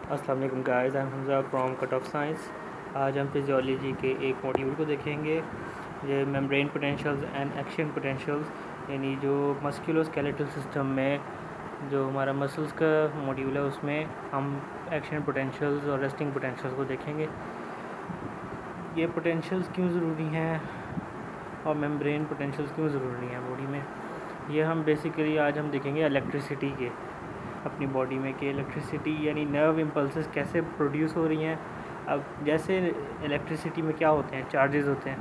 अस्सलाम वालेकुम guys, I am Hamza from cut off science. आज हम फिजियोलॉजी के एक मॉड्यूल को देखेंगे, ये membrane potentials and action potentials, यानी जो मस्कुलोस्केलेटल सिस्टम में जो हमारा मसल्स का मॉड्यूल है उसमें हम एक्शन पोटेंशियल्स और रेस्टिंग पोटेंशियल्स को देखेंगे। ये पोटेंशियल्स क्यों ज़रूरी हैं और मेम्ब्रेन पोटेंशियल्स क्यों ज़रूरी हैं बॉडी में, ये हम बेसिकली आज हम देखेंगे इलेक्ट्रिसिटी के अपनी बॉडी में कि इलेक्ट्रिसिटी यानी नर्व इम्पल्सेस कैसे प्रोड्यूस हो रही हैं। अब जैसे इलेक्ट्रिसिटी में क्या होते हैं, चार्जेस होते हैं।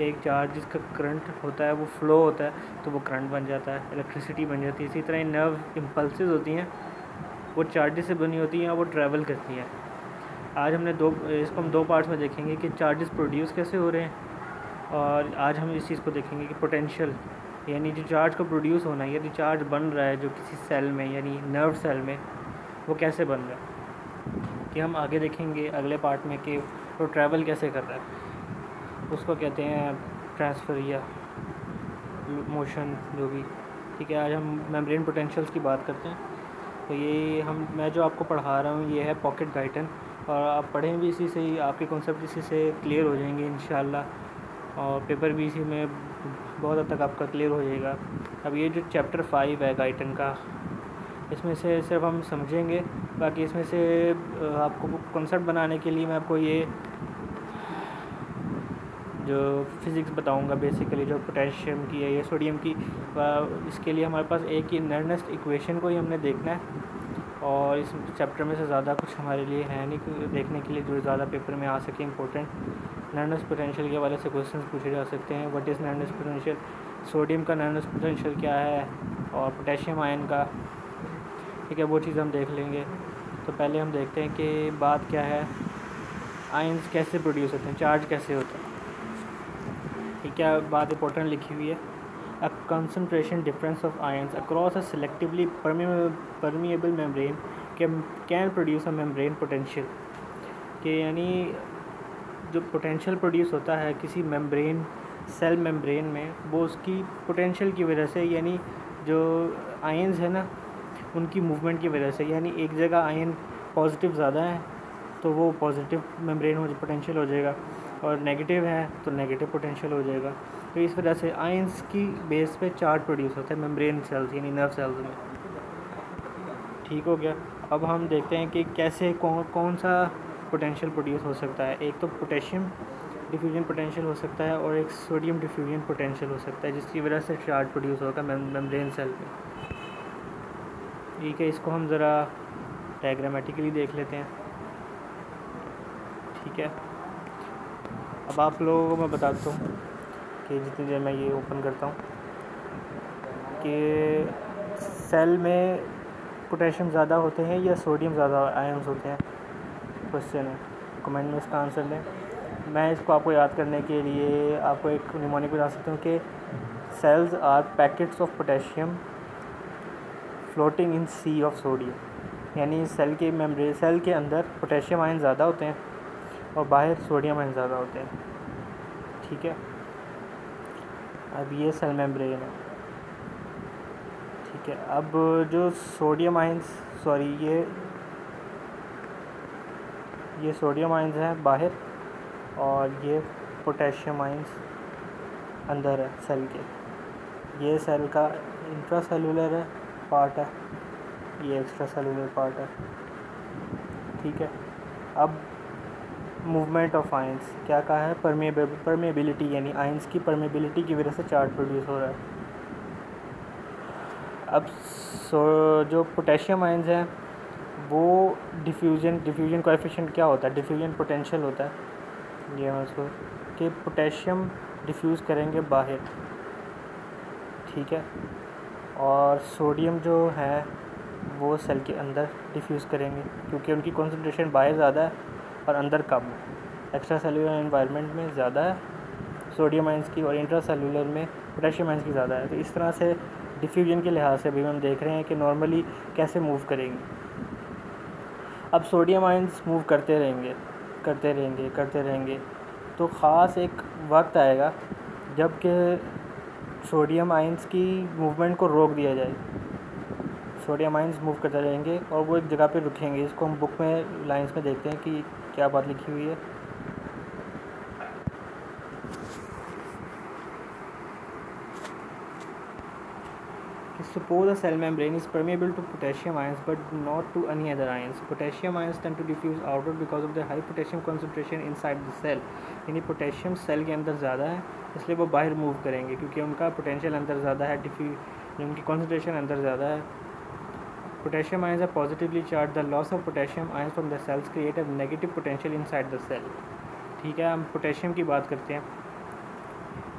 एक चार्ज जिसका करंट होता है वो फ्लो होता है तो वो करंट बन जाता है, इलेक्ट्रिसिटी बन जाती है। इसी तरह नर्व इम्पल्सेस होती हैं, वो चार्जेस से बनी होती हैं, वो ट्रैवल करती हैं। आज हमने इसको हम दो पार्ट्स में देखेंगे कि चार्जेस प्रोड्यूस कैसे हो रहे हैं, और आज हम इस चीज़ को देखेंगे कि पोटेंशियल यानी जो चार्ज को प्रोड्यूस होना है, यदि चार्ज बन रहा है जो किसी सेल में यानी नर्व सेल में, वो कैसे बन रहा है कि हम आगे देखेंगे अगले पार्ट में कि वो ट्रैवल कैसे कर रहा है, उसको कहते हैं ट्रांसफ़र या मोशन जो भी। ठीक है, आज हम मेम्ब्रेन पोटेंशियल्स की बात करते हैं। तो ये मैं जो आपको पढ़ा रहा हूँ ये है पॉकेट गाइडन, और आप पढ़ें भी इसी से ही, आपके कॉन्सेप्ट इसी से क्लियर हो जाएंगे इंशाल्लाह, और पेपर भी इसी में बहुत हद तक आपका क्लियर हो जाएगा। अब ये जो चैप्टर 5 है गाइडन का, इसमें से सिर्फ हम समझेंगे, बाकी इसमें से आपको कॉन्सेप्ट बनाने के लिए मैं आपको ये जो फिज़िक्स बताऊंगा बेसिकली, जो पोटेशियम की है या सोडियम की, इसके लिए हमारे पास एक ही नर्नेस्ट इक्वेशन को ही हमने देखना है, और इस चैप्टर में से ज़्यादा कुछ हमारे लिए है नहीं देखने के लिए जो ज़्यादा पेपर में आ सके इंपॉर्टेंट। नर्नेस्ट पोटेंशियल के हवाले से क्वेश्चंस पूछे जा सकते हैं। व्हाट इज़ नर्नेस्ट पोटेंशियल, सोडियम का नर्नेस्ट पोटेंशियल क्या है, और पोटेशियम आयन का। ठीक है, वो चीज़ हम देख लेंगे। तो पहले हम देखते हैं कि बात क्या है, आयन्स कैसे प्रोड्यूस होते हैं, चार्ज कैसे होता है। ठीक है, बात इंपॉर्टेंट लिखी हुई है। A concentration difference of ions across a selectively permeable membrane can produce a membrane potential। कि यानी जो पोटेंशियल प्रोड्यूस होता है किसी मेम्ब्रेन, सेल मेम्ब्रेन में, वो उसकी पोटेंशियल की वजह से, यानी जो आयन्स है ना उनकी मूवमेंट की वजह से। यानी एक जगह आयन पॉजिटिव ज़्यादा है तो वो पॉजिटिव मेम्ब्रेन पोटेंशियल हो जाएगा, और नेगेटिव है तो नेगेटिव पोटेंशियल हो जाएगा। तो इस वजह से आयंस की बेस पे चार्ज प्रोड्यूस होता है मेम्ब्रेन सेल्स यानी नर्व सेल्स में। ठीक हो गया। अब हम देखते हैं कि कैसे कौन सा पोटेंशियल प्रोड्यूस हो सकता है। एक तो पोटेशियम डिफ्यूजन पोटेंशियल हो सकता है, और एक सोडियम डिफ्यूजन पोटेंशियल हो सकता है, जिसकी वजह से चार्ज प्रोड्यूस होगा मेम्ब्रेन सेल में। ठीक है, इसको हम ज़रा डायग्रामेटिकली देख लेते हैं। ठीक है, अब आप लोगों को मैं बताता हूँ कि जितनी देर मैं ये ओपन करता हूँ कि सेल में पोटेशियम ज़्यादा होते हैं या सोडियम ज़्यादा आयन्स होते हैं, क्वेश्चन है। कमेंट में इसका आंसर दें। मैं इसको आपको याद करने के लिए आपको एक निमोनिक बता सकता हूँ कि cells are packets of potassium floating in sea of sodium. यानी सेल के अंदर पोटेशियम आयन ज़्यादा होते हैं और बाहर सोडियम आयन ज़्यादा होते हैं। ठीक है, अब ये सेल मेम्ब्रेन है। ठीक है, अब जो सोडियम आयंस ये सोडियम आयंस हैं बाहर, और ये पोटेशियम आयंस अंदर है सेल के। ये सेल का इंट्रा सेलुलर है पार्ट है, ये एक्स्ट्रा सेलुलर पार्ट है। ठीक है, अब मूवमेंट ऑफ आयंस क्या कहा है, परमेबिलिटी, यानी आयंस की परमेबिलिटी की वजह से चार्ज प्रोड्यूस हो रहा है। अब जो पोटेशियम आयंस हैं वो डिफ्यूजन कोएफिशिएंट क्या होता है, डिफ्यूजन पोटेंशियल होता है। ये उसको कि पोटेशियम डिफ्यूज़ करेंगे बाहर। ठीक है, और सोडियम जो है वो सेल के अंदर डिफ्यूज़ करेंगे, क्योंकि उनकी कंसंट्रेशन बाहर ज़्यादा है और अंदर कम है। एक्स्ट्रा सेलुलर एनवायरनमेंट में ज़्यादा है सोडियम आयंस की, और इंट्रा सेलुलर में पोटेशियम आयंस की ज़्यादा है। तो इस तरह से डिफ्यूजन के लिहाज से भी हम देख रहे हैं कि नॉर्मली कैसे मूव करेंगे। अब सोडियम आयंस मूव करते रहेंगे तो ख़ास एक वक्त आएगा जब कि सोडियम आयंस की मूवमेंट को रोक दिया जाए। सोडियम आयंस मूव करते रहेंगे और वो एक जगह पे रुकेंगे। इसको हम बुक में लाइंस में देखते हैं कि क्या बात लिखी हुई है। Suppose a cell membrane is permeable to potassium ions but not to any other ions. Potassium ions tend to diffuse outward because of the high potassium concentration inside the cell. यानी पोटेशियम सेल के अंदर ज़्यादा है इसलिए वो बाहर move करेंगे क्योंकि उनका पोटेंशियल अंदर ज़्यादा है, उनकी कॉन्सेंट्रेशन अंदर ज़्यादा है। Potassium ions are positively charge. The loss of potassium ions from the cells create a negative potential inside the cell. ठीक है, हम पोटेशियम की बात करते हैं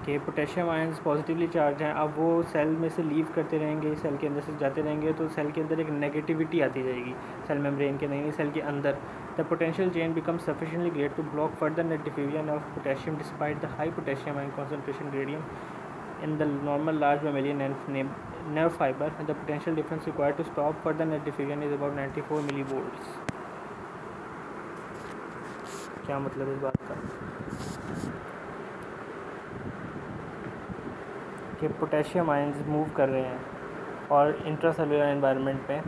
कि पोटेशियम आयंस पॉजिटिवली चार्ज हैं। अब वो सेल में से लीव करते रहेंगे, सेल के अंदर से जाते रहेंगे तो सेल के अंदर एक नेगेटिविटी आती जाएगी सेल मेम्ब्रेन के नहीं, सेल के अंदर। The potential change become sufficiently great to block further net diffusion of potassium despite the high potassium ion concentration gradient in the normal large mammalian nerve fiber. The potential difference required to stop further net diffusion is about 94 millivolts. क्या मतलब इस बात का कि potassium ions move कर रहे हैं और इंट्रासेलुलर एनवायरनमेंट पे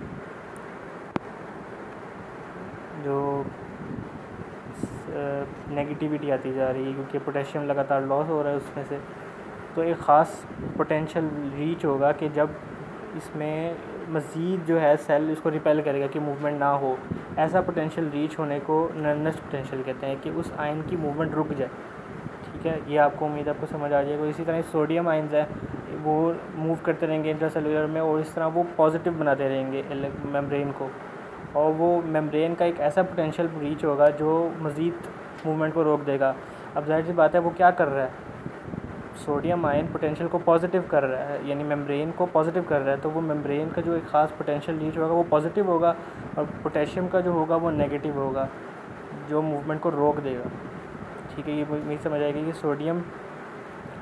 जो नेगेटिविटी आती जा रही है क्योंकि पोटेशियम लगातार लॉस हो रहा है उसमें से, तो एक ख़ास पोटेंशियल रीच होगा कि जब इसमें मज़ीद जो है सेल इसको रिपेल करेगा कि मूवमेंट ना हो। ऐसा पोटेंशियल रीच होने को नर्नस्ट पोटेंशियल कहते हैं कि उस आयन की मूवमेंट रुक जाए। ठीक है, ये आपको उम्मीद आपको समझ आ जाएगा। इसी तरह सोडियम आयंस है वो मूव करते रहेंगे इंट्रासेलुलर में और इस तरह वो पॉजिटिव बनाते रहेंगे मेम्ब्रेन को, और वो मेम्ब्रेन का एक ऐसा पोटेंशियल रीच होगा जो मज़ीद मूवमेंट को रोक देगा। अब जाहिर सी बात है वो क्या कर रहा है, सोडियम आयन पोटेंशियल को पॉजिटिव कर रहा है, यानी मेम्ब्रेन को पॉजिटिव कर रहा है, तो वो मेम्ब्रेन का जो एक ख़ास पोटेंशियल रीच होगा वो पॉजिटिव होगा और पोटेशियम का जो होगा वो नेगेटिव होगा जो मूवमेंट को रोक देगा। ठीक है, ये मुझे समझ आएगी कि सोडियम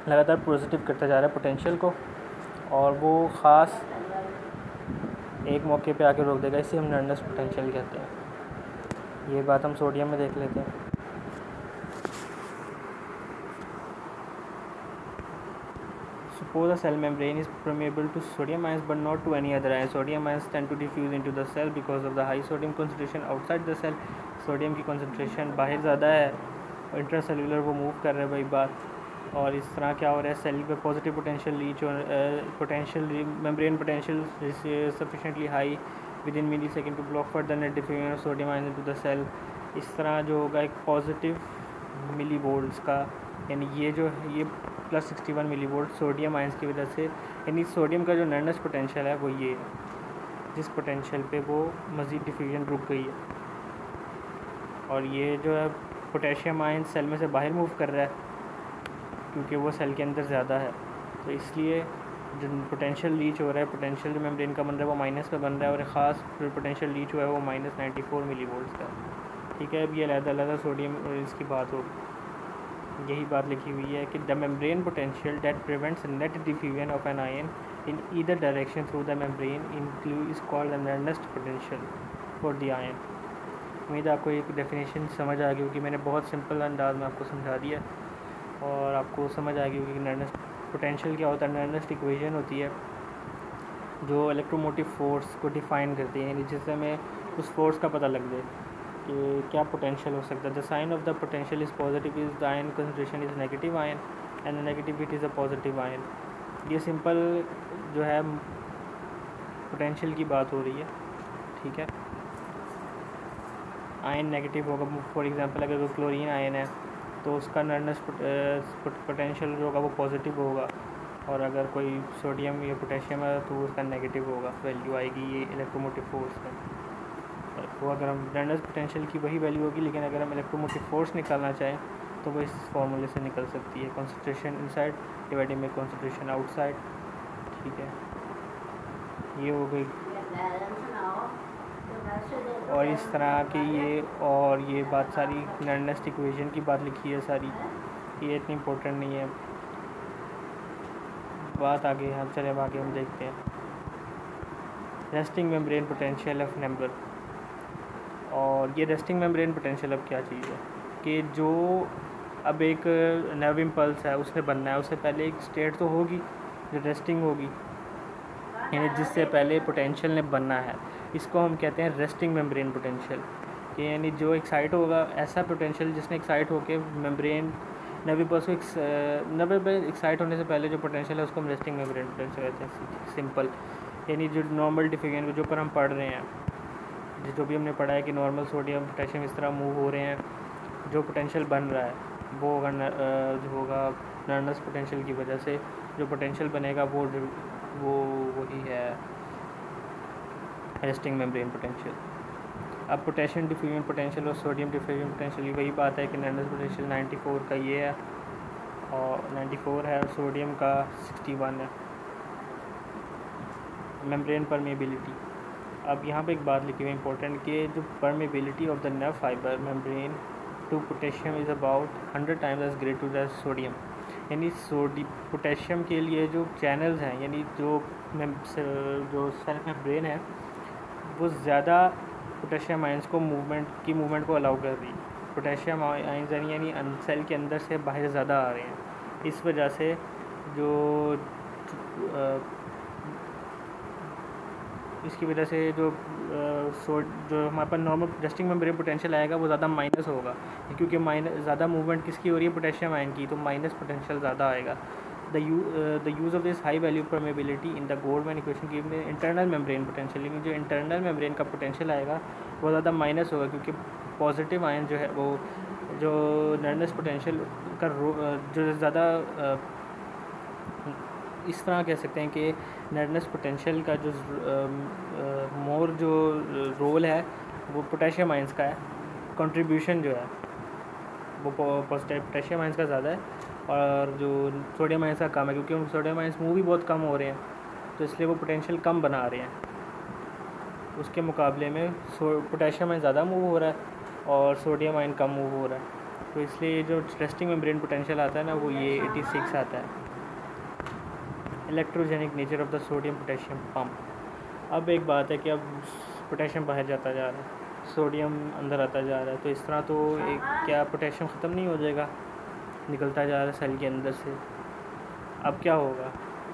लगातार पॉजिटिव करता जा रहा है पोटेंशियल को और वो ख़ास एक मौके पे आके रोक देगा, इसे हम नर्नस पोटेंशियल कहते हैं। ये बात हम सोडियम में देख लेते हैं। Suppose a cell membrane is permeable to sodium ions but not to any other ions. Sodium ions tend to diffuse into the cell because of the high sodium concentration outside the cell. Sodium की concentration बाहर ज़्यादा है और intracellular वो move कर रहा है भाई बात, और इस तरह क्या हो रहा है सेल पे पॉजिटिव पोटेंशियल रीच और potential membrane potential sufficiently high within millisecond to block further net diffusion of sodium ions into the cell. इस तरह जो होगा एक पॉजिटिव मिली वोल्ट्स का, यानी ये जो ये plus 61 millivolt sodium ions की वजह से, यानी सोडियम का जो नर्नस पोटेंशियल है वो ये है जिस पोटेंशियल पे वो मज़ीद डिफ्यूजन रुक गई है, और ये जो है पोटेशियम आयन सेल में से बाहर मूव कर रहा है क्योंकि वो सेल के अंदर ज़्यादा है, तो इसलिए जो पोटेंशियल रीच हो रहा है, पोटेंशियल जो मेम्ब्रेन का बन रहा है वो माइनस पे बन रहा है और एक ख़ास जो पोटेंशियल रीच हुआ है वो माइनस 94 मिली वोल्ट्स का। ठीक है, अब ये अलग-अलग सोडियम और इसकी बात हो, यही बात लिखी हुई है कि the membrane potential that prevents net diffusion of an ion in either direction through the membrane is called the Nernst potential for the ion. उम्मीद है आपको एक डेफिनेशन समझ आ गई होगी, मैंने बहुत सिंपल अंदाज में आपको समझा दिया और आपको समझ आ गई होगी कि नर्नस्ट पोटेंशियल क्या होता है। नर्नस्ट इक्वेशन होती है जो इलेक्ट्रोमोटिव फोर्स को डिफ़ाइन करती है, यानी जिससे हमें उस फोर्स का पता लग जाए कि क्या पोटेंशियल हो सकता है। The sign of the potential is positive is the ion concentration is negative ion and the negativity is a positive ion. ये सिंपल जो है पोटेंशियल की बात हो रही है। ठीक है, आयन नेगेटिव होगा, फॉर एग्जांपल अगर वो क्लोरीन आयन है तो उसका नर्नस पोटेंशियल जो होगा वो पॉजिटिव होगा, और अगर कोई सोडियम या पोटेशियम है तो उसका नेगेटिव होगा, वैल्यू आएगी ये इलेक्ट्रोमोटिव फोर्स में। तो अगर हम नर्नस पोटेंशियल की वही वैल्यू होगी, लेकिन अगर हम इलेक्ट्रोमोटिव फोर्स निकालना चाहें तो वो इस फॉर्मूले से निकल सकती है, concentration inside divided by concentration outside. ठीक है, ये हो गई। और इस तरह की ये बात सारी नर्नस्ट इक्वेशन की बात लिखी है सारी, ये इतनी इम्पोर्टेंट नहीं है बात। आगे हम चले, आगे हम देखते हैं resting membrane potential of number. और ये रेस्टिंग मेम्ब्रेन पोटेंशियल अब क्या चीज़ है कि जो अब एक नर्व इम्पल्स है उसने बनना है, उससे पहले एक स्टेट तो होगी जो रेस्टिंग होगी, यानी जिससे पहले पोटेंशियल ने बनना है, इसको हम कहते हैं रेस्टिंग मेम्ब्रेन पोटेंशियल। कि यानी जो एक्साइट होगा ऐसा पोटेंशियल जिसने एक्साइट होकर मेम्ब्रेन 90 पर एक्साइट होने से पहले जो पोटेंशियल है उसको हम रेस्टिंग मेम्ब्रेन पोटेंशियल कहते हैं। सिंपल, यानी जो नॉर्मल डिफिकेशन जो पर हम पढ़ रहे हैं, जो भी हमने पढ़ा है कि नॉर्मल सोडियम पोटेशियम इस तरह मूव हो रहे हैं, जो पोटेंशियल बन रहा है वो होगा जो होगा नर्नस पोटेंशियल की वजह से जो पोटेंशियल बनेगा वो वही है रेस्टिंग मेम्ब्रेन पोटेंशियल। अब पोटेशियम डिफ्यूजन पोटेंशियल और सोडियम डिफ्यूजन पोटेंशियल की वही बात है कि नर्नस पोटेंशियल 94 का ये है और 94 है और सोडियम का 61 है। मेम्ब्रेन परमेबिलिटी, अब यहाँ पे एक बात लिखी हुई इंपॉर्टेंट कि जो permeability of the nerve fibre membrane to potassium is about 100 times as great to the sodium. यानी पोटेशियम के लिए जो चैनल्स हैं, यानी जो सेल मेम्ब्रेन है वो ज़्यादा पोटेशियम आयंस को मूवमेंट को अलाउ कर रही है। पोटेशियम आयंस यानी सेल के अंदर से बाहर ज़्यादा आ रहे हैं। इस वजह से इसकी वजह से जो हमारे पास नॉर्मल रेस्टिंग मेम्ब्रेन पोटेंशियल आएगा वो ज़्यादा माइनस होगा, क्योंकि ज़्यादा मूवमेंट किसकी हो रही है, पोटेशियम आयन की, तो माइनस पोटेंशियल ज़्यादा आएगा। The use of this high value permeability in the Goldman equation give internal membrane potential, लेकिन जो इंटरनल मेम्ब्रेन का पोटेंशियल आएगा वो ज़्यादा माइनस होगा, क्योंकि पॉजिटिव आयन जो है वो जो नर्नस पोटेंशियल का जो ज़्यादा इस तरह कह सकते हैं कि नर्नस पोटेंशियल का जो मोर जो रोल है वो पोटेशियम आयंस का है। कंट्रीब्यूशन जो है वो पोटेशियम आयंस का ज़्यादा है और जो सोडियम आयंस का कम है, क्योंकि सोडियम आयंस मूव भी बहुत कम हो रहे हैं, तो इसलिए वो पोटेंशियल कम बना रहे हैं। उसके मुकाबले में पोटेशियम आयन ज़्यादा मूव हो रहा है और सोडियम आयन कम मूव हो रहा है, तो इसलिए जो रेस्टिंग मेम्ब्रेन पोटेंशियल आता है ना वो ये 86 आता है। Electrogenic nature of the sodium potassium pump, अब एक बात है कि अब पोटेशियम बाहर जाता जा रहा है, सोडियम अंदर आता जा रहा है, तो इस तरह तो क्या पोटेशियम ख़त्म नहीं हो जाएगा, निकलता जा रहा है सेल के अंदर से। अब क्या होगा,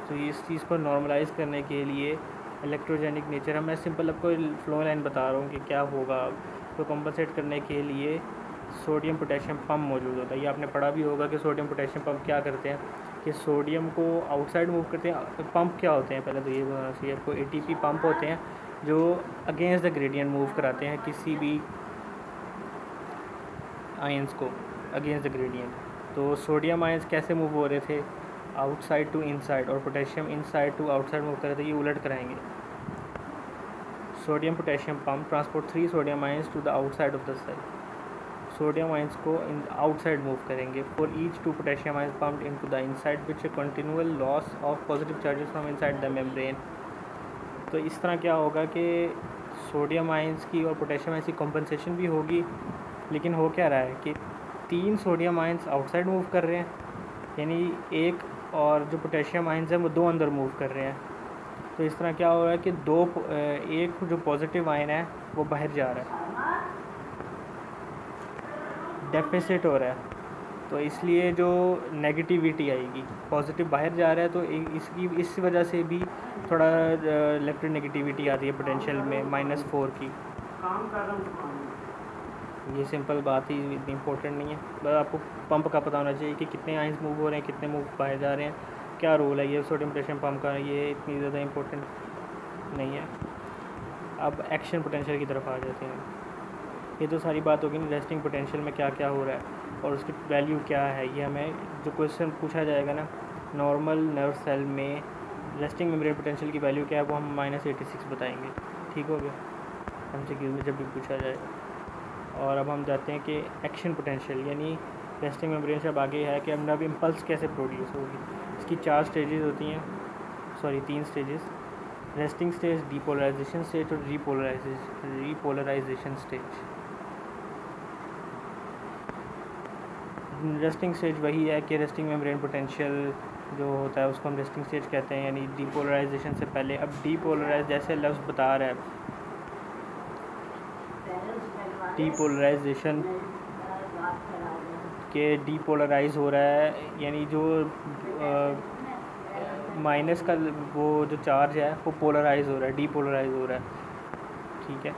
तो इस चीज़ को नॉर्मलाइज करने के लिए इलेक्ट्रोजेनिक नेचर, मैं सिंपल आपको फ्लो लाइन बता रहा हूँ कि क्या होगा, तो कंपनसेट करने के लिए सोडियम पोटेशियम पम्प मौजूद होता है। ये आपने पढ़ा भी होगा कि सोडियम पोटेशियम पम्प क्या करते हैं कि सोडियम को आउटसाइड मूव करते हैं। पंप क्या होते हैं, पहले तो ये बताना चाहिए आपको, एटीपी पंप होते हैं जो अगेंस्ट द ग्रेडियंट मूव कराते हैं किसी भी आयंस को अगेंस्ट द ग्रेडियंट। तो सोडियम आयंस कैसे मूव हो रहे थे, आउटसाइड टू इनसाइड, और potassium inside to outside move कर रहे थे, ये उलट कराएंगे। Sodium potassium pump transport 3 sodium ions to the outside of the cell, sodium ions को आउटसाइड मूव करेंगे। For each 2 potassium ions pumped into the inside which a continual loss of positive charges from inside the membrane. तो इस तरह क्या होगा कि sodium ions की और पोटेशियम आयंस की कॉम्पनसेशन भी होगी, लेकिन हो क्या रहा है कि 3 सोडियम आयंस आउटसाइड मूव कर रहे हैं, यानी एक, और जो पोटेशियम आयंस हैं वो 2 अंदर मूव कर रहे हैं। तो इस तरह क्या हो रहा है कि एक जो पॉजिटिव आयन है वो बाहर जा रहा है, डेफिसिट हो रहा है, तो इसलिए जो नेगेटिविटी आएगी, पॉजिटिव बाहर जा रहा है तो इस वजह से भी थोड़ा इलेक्ट्रोनेगेटिविटी आती है पोटेंशियल में -4 की। ये सिंपल बात ही इतनी इम्पोर्टेंट नहीं है, बस आपको पंप का पता होना चाहिए कि कितने आयंस मूव हो रहे हैं, कितने मूव बाहर जा रहे हैं, क्या रोल है ये सोडियम पोटेशियम पंप का, ये इतनी ज़्यादा इम्पोर्टेंट नहीं है। अब एक्शन पोटेंशियल की तरफ आ जाते हैं। ये तो सारी बात होगी ना रेस्टिंग पोटेंशियल में क्या क्या हो रहा है और उसकी वैल्यू क्या है। ये हमें जो क्वेश्चन पूछा जाएगा ना, नॉर्मल नर्व सेल में रेस्टिंग मेम्ब्रेन पोटेंशियल की वैल्यू क्या है, वो हम -86 बताएंगे। ठीक हो गया, MCQ में जब भी पूछा जाएगा। और अब हम जाते हैं कि एक्शन पोटेंशियल, यानी रेस्टिंग मेम्ब्रेन से अब आगे है कि अब नर्व इम्पल्स कैसे प्रोड्यूस होगी। इसकी 4 स्टेजेस होती हैं, 3 stages, resting stage, depolarisation stage और रीपोलराइजेशन स्टेज। रेस्टिंग स्टेज वही है कि रेस्टिंग मेम्ब्रेन पोटेंशियल जो होता है उसको हम रेस्टिंग स्टेज कहते हैं, यानी डीपोलराइजेशन से पहले। अब डीपोलराइज जैसे लफ्ज़ बता रहा है, डीपोलराइजेशन के डीपोलराइज हो रहा है, यानी जो माइनस का वो जो चार्ज है वो पोलराइज हो रहा है, डीपोलराइज हो रहा है, ठीक है।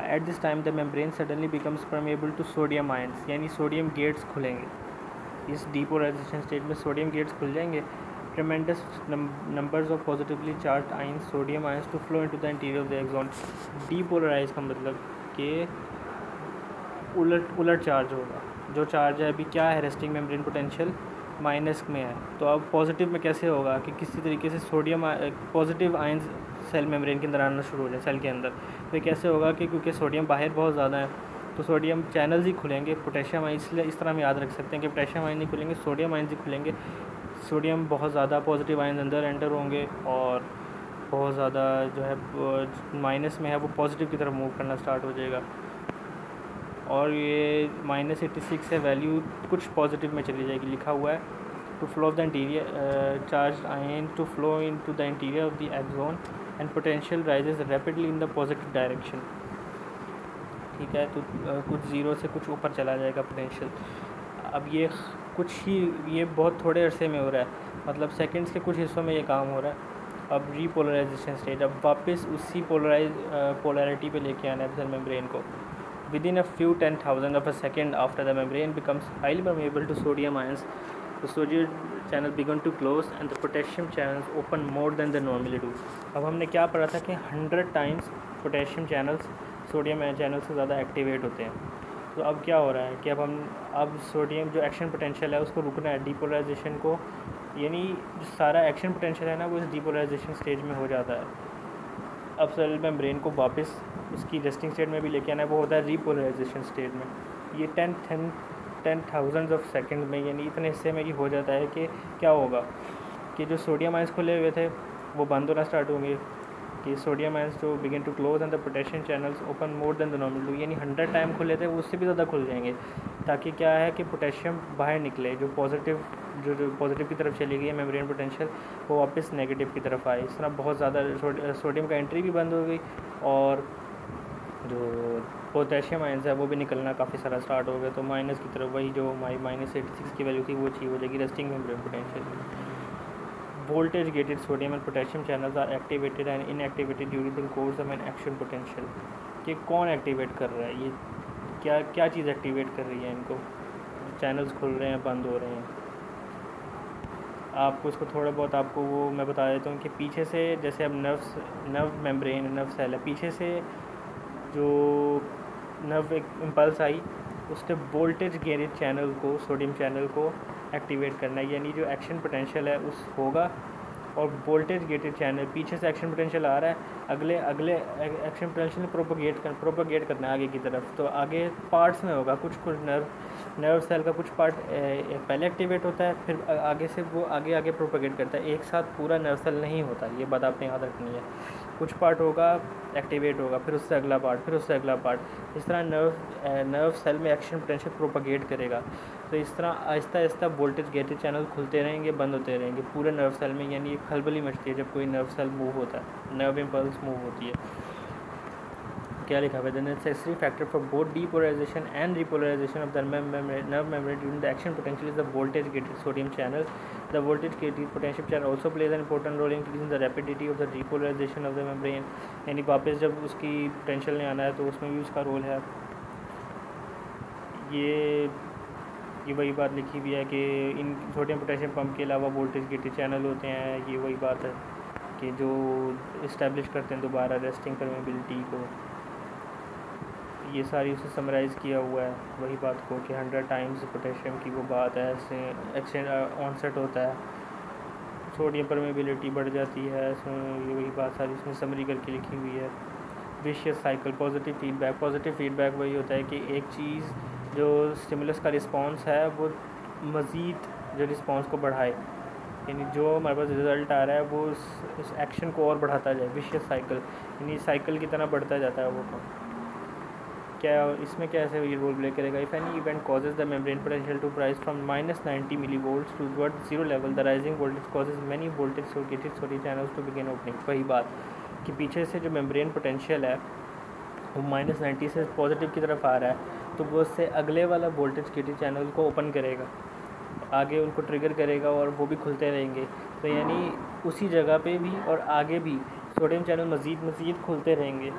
At this time the membrane suddenly becomes permeable to sodium ions, यानी सोडियम गेट्स खुलेंगे। इस डीपोलराइजेशन स्टेट में सोडियम गेट्स खुल जाएंगे। Tremendous numbers of positively charge ions sodium ions to flow into the interior of the axon. Depolarise का मतलब कि उलट चार्ज होगा। जो चार्ज है अभी क्या है, रेस्टिंग मेम्ब्रेन पोटेंशियल माइनस में है, तो अब पॉजिटिव में कैसे होगा कि किसी तरीके से sodium positive ions cell membrane के अंदर आना शुरू हो जाए सेल के अंदर। तो ये कैसे होगा कि क्योंकि सोडियम बाहर बहुत ज़्यादा है तो सोडियम चैनल्स ही खुलेंगे, पोटेशियम आयन, इसलिए इस तरह हम याद रख सकते हैं कि पोटेशियम आयन नहीं खुलेंगे, सोडियम आयन ही खुलेंगे। सोडियम बहुत ज़्यादा पॉजिटिव आयन अंदर एंटर होंगे और बहुत ज़्यादा जो है माइनस में है वो पॉजिटिव की तरफ मूव करना स्टार्ट हो जाएगा। और ये -86 है वैल्यू, कुछ पॉजिटिव में चली जाएगी। लिखा हुआ है to flow of the interior charge ion to flow into the interior of the axon and potential rises rapidly in the positive direction, ठीक है। तो कुछ ज़ीरो से कुछ ऊपर चला जाएगा पोटेंशियल। अब ये बहुत थोड़े अरसे में हो रहा है, मतलब सेकंड्स के कुछ हिस्सों में ये काम हो रहा है। अब रीपोलराइजेशन स्टेट, अब वापस उसी पोलैरिटी पे लेके आना है सेल मेम्ब्रेन को। Within a few 10,000 of a second after the membrane becomes highly permeable to sodium ions, the sodium channel began to close and the potassium channels open more than they normally do. अब हमने क्या पढ़ा था कि 100 times potassium channels sodium channel से ज़्यादा activate होते हैं। तो अब क्या हो रहा है कि अब सोडियम जो एक्शन पोटेंशियल है उसको रुकना है, डीपोलराइजेशन को, यानी जो सारा एक्शन पोटेंशियल है ना वो इस डीपोलराइजेशन स्टेज में हो जाता है। अब सेल मेम्ब्रेन को वापस उसकी रेस्टिंग स्टेट में भी लेके आना है, वो होता है रीपोलराइजेशन स्टेट में। ये 10,000 ऑफ सेकंड में, यानी इतने हिस्से में ये हो जाता है कि क्या होगा कि जो सोडियम आयंस खुले हुए थे वो बंद होना स्टार्ट होंगे, कि सोडियम आयंस जो begin to close and the potassium channels open more than the normal to, यानी 100 टाइम खुले थे वो उससे भी ज़्यादा खुल जाएंगे, ताकि क्या है कि पोटेशियम बाहर निकले, जो पॉजिटिव की तरफ चली गई है मेम्ब्रेन पोटेंशियल वो वापस नेगेटिव की तरफ आए। इस तरह बहुत ज़्यादा सोडियम का एंट्री भी बंद हो गई और जो पोटेशियम आयंस है वो भी निकलना काफ़ी सारा स्टार्ट हो गया। तो माइनस की तरफ वही जो -86 की वैल्यू थी वो अचीव हो जाएगी resting membrane potential. Voltage gated sodium and potassium channels are activated and inactivated during the course of an action potential. कि कौन एक्टिवेट कर रहा है, ये क्या चीज़ एक्टिवेट कर रही है इनको, चैनल्स खुल रहे हैं बंद हो रहे हैं। आपको इसको थोड़ा बहुत आपको वो मैं बता देता हूँ कि पीछे से जैसे अब नर्व मेम्ब्रेन नर्व सेल है, पीछे से जो नर्व एक इम्पल्स आई उसने वोल्टेज गेटेड चैनल को, सोडियम चैनल को एक्टिवेट करना है, यानी जो एक्शन पोटेंशियल है उस होगा और वोल्टेज गेटेड चैनल पीछे से एक्शन पोटेंशियल आ रहा है, अगले एक्शन पोटेंशियल प्रोपोगेट करना है आगे की तरफ। तो आगे पार्ट्स में होगा, कुछ नर्व सेल का कुछ पार्ट पहले एक्टिवेट होता है, फिर आगे से वो आगे प्रोपोगेट करता है, एक साथ पूरा नर्व सेल नहीं होता, ये बात आपने याद रखनी है। कुछ पार्ट होगा एक्टिवेट होगा, फिर उससे अगला पार्ट, फिर उससे अगला पार्ट, इस तरह नर्व सेल में एक्शन पोटेंशियल प्रोपोगेट करेगा। तो इस तरह Aahista Aahista voltage gated channel खुलते रहेंगे, बंद होते रहेंगे पूरे नर्व सेल में, यानी एक खलबली मचती है जब कोई नर्व सेल मूव होता है, नर्व इम्पल्स मूव होती है। क्या लिखा हुआ है, the necessary factor for both depolarisation and repolarisation of the nerve membrane during the action potential is the voltage gated sodium channel. The voltage gated potential channel also plays an important role in increasing the rapidity of the repolarisation of the membrane, यानी वापस जब उसकी potential नहीं आना है तो उसमें भी उसका रोल है। ये वही बात लिखी हुई है कि इन सोडियम पोटेशियम पंप के अलावा वोल्टेज गेटेड चैनल होते हैं। ये वही बात है कि जो इस्टेब्लिश करते हैं दोबारा रेस्टिंग परमेबिलिटी को, ये सारी उसे समराइज़ किया हुआ है वही बात को कि 100 टाइम्स पोटेशियम की वो बात है, ऐसे एक्सचेंज ऑनसेट होता है, सोडियम परमेबिलिटी बढ़ जाती है, इसमें ये वही बात सारी इसमें समरी करके लिखी हुई है। विशियस साइकिल, पॉजिटिव फीडबैक वही होता है कि एक चीज़ जो स्टिमुलस का रिस्पांस है वो मज़ीद जो रिस्पांस को बढ़ाए, यानी जो हमारे पास रिज़ल्ट आ रहा है वो उस एक्शन को और बढ़ाता जाए। विशियस साइकिल यानी साइकिल की तरह बढ़ता जाता है वो। क्या इसमें कैसे ये रोल प्ले करेगा, if any event causes the membrane potential to rise from -90 millivolts toward zero level, the rising voltage causes many voltage gated sodium channels to begin opening. वही बात कि पीछे से जो मेम्ब्रेन पोटेंशियल है वो -90 से पॉजिटिव की तरफ आ रहा है, तो वो उससे अगले वाला वोल्टेज गेटेड चैनल को ओपन करेगा आगे उनको ट्रिगर करेगा और वो भी खुलते रहेंगे। तो यानी उसी जगह पे भी और आगे भी सोडियम चैनल मज़ीद खुलते रहेंगे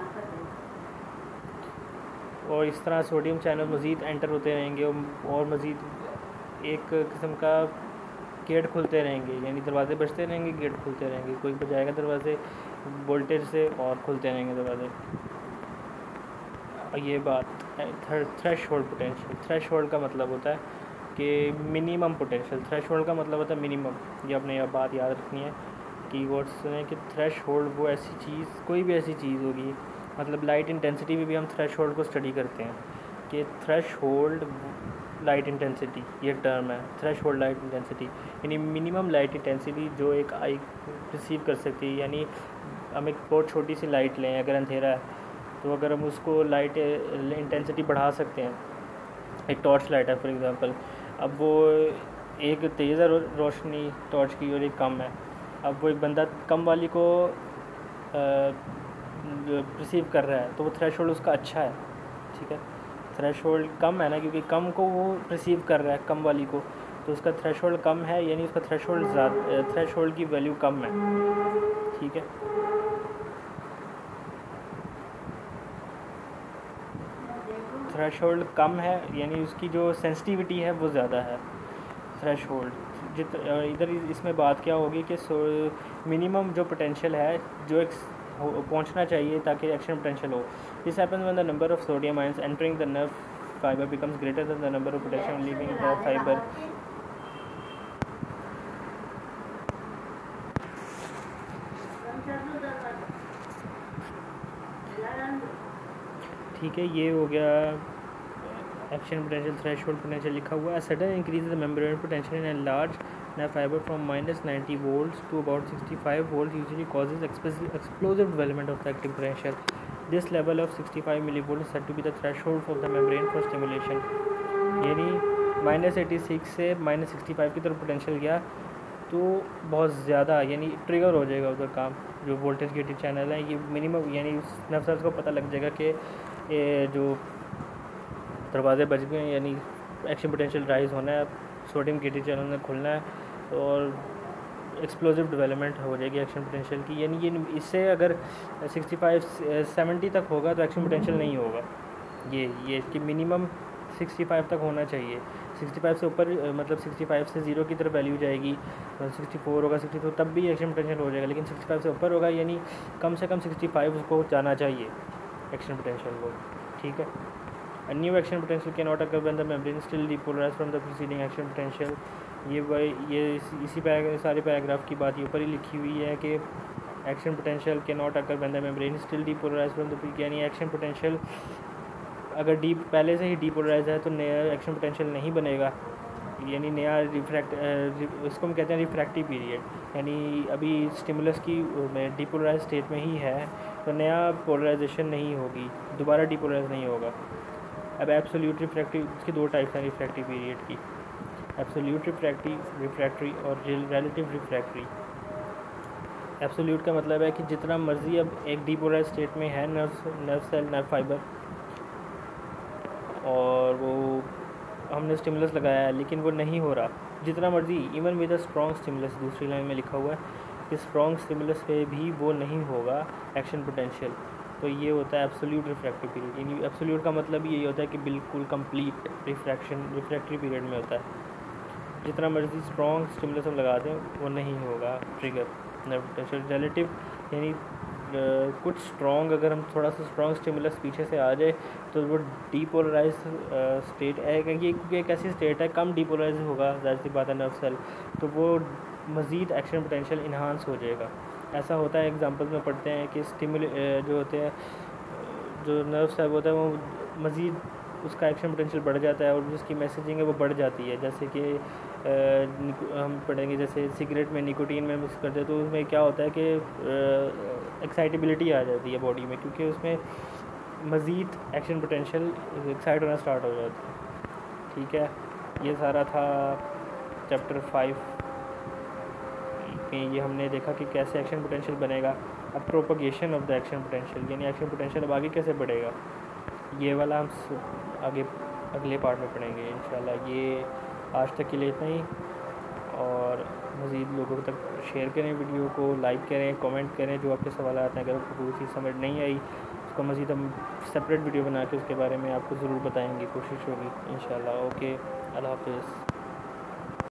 और इस तरह सोडियम चैनल मज़ीद एंटर होते रहेंगे और मज़ीद एक किस्म का गेट खुलते रहेंगे, यानी दरवाजे बजते रहेंगे, गेट खुलते रहेंगे, कोई बजाएगा दरवाजे वोल्टेज से और खुलते रहेंगे दरवाजे। और ये बात थ्रेशोल्ड पोटेंशियल। थ्रेशोल्ड का मतलब होता है कि मिनिमम पोटेंशियल, थ्रेशोल्ड का मतलब होता है मिनिमम। ये आपने यह बात याद रखनी है की वर्ड्स सुने कि थ्रेशोल्ड वो ऐसी चीज़, कोई भी ऐसी चीज़ होगी, मतलब लाइट इंटेंसिटी में भी हम थ्रेशोल्ड को स्टडी करते हैं कि थ्रेशोल्ड लाइट इंटेंसिटी, ये टर्म है थ्रेशोल्ड लाइट इंटेंसिटी, यानी मिनिमम लाइट इंटेंसिटी जो एक आई रिसीव कर सकती है। यानी हम एक बहुत छोटी सी लाइट लें, अगर अंधेरा है तो अगर हम उसको लाइट इंटेंसिटी बढ़ा सकते हैं, एक टॉर्च लाइट है फॉर एग्ज़ाम्पल, अब वो एक तेज़ है रोशनी टॉर्च की और एक कम है, अब वो एक बंदा कम वाली को रिसीव कर रहा है तो वो थ्रेशोल्ड उसका अच्छा है, ठीक है। थ्रेशोल्ड कम है ना, क्योंकि कम को वो रिसीव कर रहा है कम वाली को, तो उसका थ्रेशोल्ड कम है, यानी उसका थ्रेशोल्ड की वैल्यू कम है, ठीक है। थ्रेशोल्ड कम है यानी उसकी जो सेंसिटिविटी है वो ज़्यादा है थ्रेशोल्ड। इधर इसमें बात क्या होगी कि मिनिमम जो पोटेंशियल है जो एक पहुंचना चाहिए ताकि एक्शन पोटेंशियल हो। This happens when the number of sodium ions entering the nerve fibre becomes greater than the number of potassium leaving the fibre. ठीक है, ये हो गया एक्शन पोटेंशियल। थ्रेशोल्ड पोटेंशियल लिखा हुआ है, sudden increase the membrane potential in large nerve fiber from -90 volts to about 65 volts usually causes explosive development of the active potential. This level of 65 millivolts is said to be the threshold for the membrane for stimulation. यानी -86 से -65 की तरफ potential गया तो बहुत ज़्यादा, यानी trigger हो जाएगा उधर काम, जो वोल्टेज गेटेड चैनल है ये मिनिमम, यानी उस नर्व सेल्स को पता लग जाएगा कि जो दरवाजे बज गए, यानी एक्शन पोटेंशियल राइज होना है, सोडियम गेटेड चैनल में खुलना है और एक्सप्लोजिव डेवलपमेंट हो जाएगी एक्शन पोटेंशियल की। यानी ये इससे अगर 65-70 तक होगा तो एक्शन पोटेंशियल नहीं होगा। ये इसकी मिनिमम 65 तक होना चाहिए। 65 से ऊपर मतलब 65 से 0 की तरफ वैल्यू जाएगी, 64 होगा, 64 तब भी एक्शन पोटेंशियल हो जाएगा, लेकिन 65 से ऊपर होगा यानी कम से कम 65 उसको जाना चाहिए एक्शन पोटेंशियल को, ठीक है। A new action potential cannot occur when the membrane is still depolarized from the preceding action potential. ये इसी सारे पैराग्राफ की बात ऊपर ही लिखी हुई है कि action potential cannot occur when the membrane is still depolarised from the, यानी एक्शन पोटेंशियल अगर पहले से ही डीपोलराइज है तो नया एक्शन पोटेंशियल नहीं बनेगा, यानी नया इसको हम कहते हैं रिफ्रैक्टिव पीरियड, यानी अभी स्टिमुलस की डीपोलराइज स्टेट में ही है तो नया पोलराइजेशन नहीं होगी, दोबारा डीपोलराइज नहीं होगा। अब एब्सोल्यूट रिफ्रैक्टिव, इसकी दो टाइप्स हैं रिफ्रैक्टिव पीरियड की, एब्सोल्यूट रिफ्रैक्टरी और रिलेटिव रिफ्रैक्टरी। एब्सोल्यूट का मतलब है कि जितना मर्जी अब एक डीपोलराइज स्टेट में है नर्व सेल, नर्व फाइबर, और वो हमने स्टिमुलस लगाया है लेकिन वो नहीं हो रहा, जितना मर्जी even with a strong stimulus, दूसरी लाइन में लिखा हुआ है कि स्ट्रॉन्ग स्टिमुलस पे भी वो नहीं होगा एक्शन पोटेंशियल। तो ये होता है एब्सोल्यूट रिफ्रैक्टिव पीरियड। यानी एब्सोल्यूट का मतलब यही होता है कि बिल्कुल कंप्लीट रिफ्रैक्टरी पीरियड में होता है। जितना मर्जी स्ट्रॉन्ग स्टिमुलस हम लगा दें वो नहीं होगा ट्रिगर नर्व पोटेंशियल। रिलेटिव यानी कुछ स्ट्रॉन्ग, अगर हम थोड़ा सा स्ट्रॉन्ग स्टिमुलस पीछे से आ जाए तो वो डीपोलराइज स्टेट है, क्योंकि एक ऐसी स्टेट है कम डीपोलराइज होगा, ज़ाहिर सी बात है नर्व सेल, तो वो मज़ीद एक्शन पोटेंशियल इन्हांस हो जाएगा। ऐसा होता है, एग्जांपल में पढ़ते हैं कि जो होते हैं, जो नर्व सेल होता है वो मज़ीद उसका एक्शन पोटेंशियल बढ़ जाता है और उसकी मैसेजिंग है वो बढ़ जाती है। जैसे कि हम पढ़ेंगे जैसे सिगरेट में निकोटीन में मिक्स करते हैं तो उसमें क्या होता है कि एक्साइटेबिलिटी आ जाती है बॉडी में, क्योंकि उसमें मज़ीद एक्शन पोटेंशियल एक्साइट होना स्टार्ट हो जाती है, ठीक है। ये सारा था चैप्टर 5 में, ये हमने देखा कि कैसे एक्शन पोटेंशियल बनेगा। अब propagation of the action potential, यानी एक्शन पोटेंशियल अब आगे कैसे बढ़ेगा, ये वाला हम आगे अगले पार्ट में पढ़ेंगे इंशाल्लाह। ये आज तक के लिए इतना ही, और मज़ीद लोगों तक शेयर करें, वीडियो को लाइक करें, कमेंट करें जो आपके सवाल आते हैं। अगर आपको कोई चीज़ समझ नहीं आई उसको मज़ीद हम सेपरेट वीडियो बना के उसके बारे में आपको ज़रूर बताएंगे, कोशिश होगी इंशाल्लाह। ओके, अल्लाह हाफ़िज़।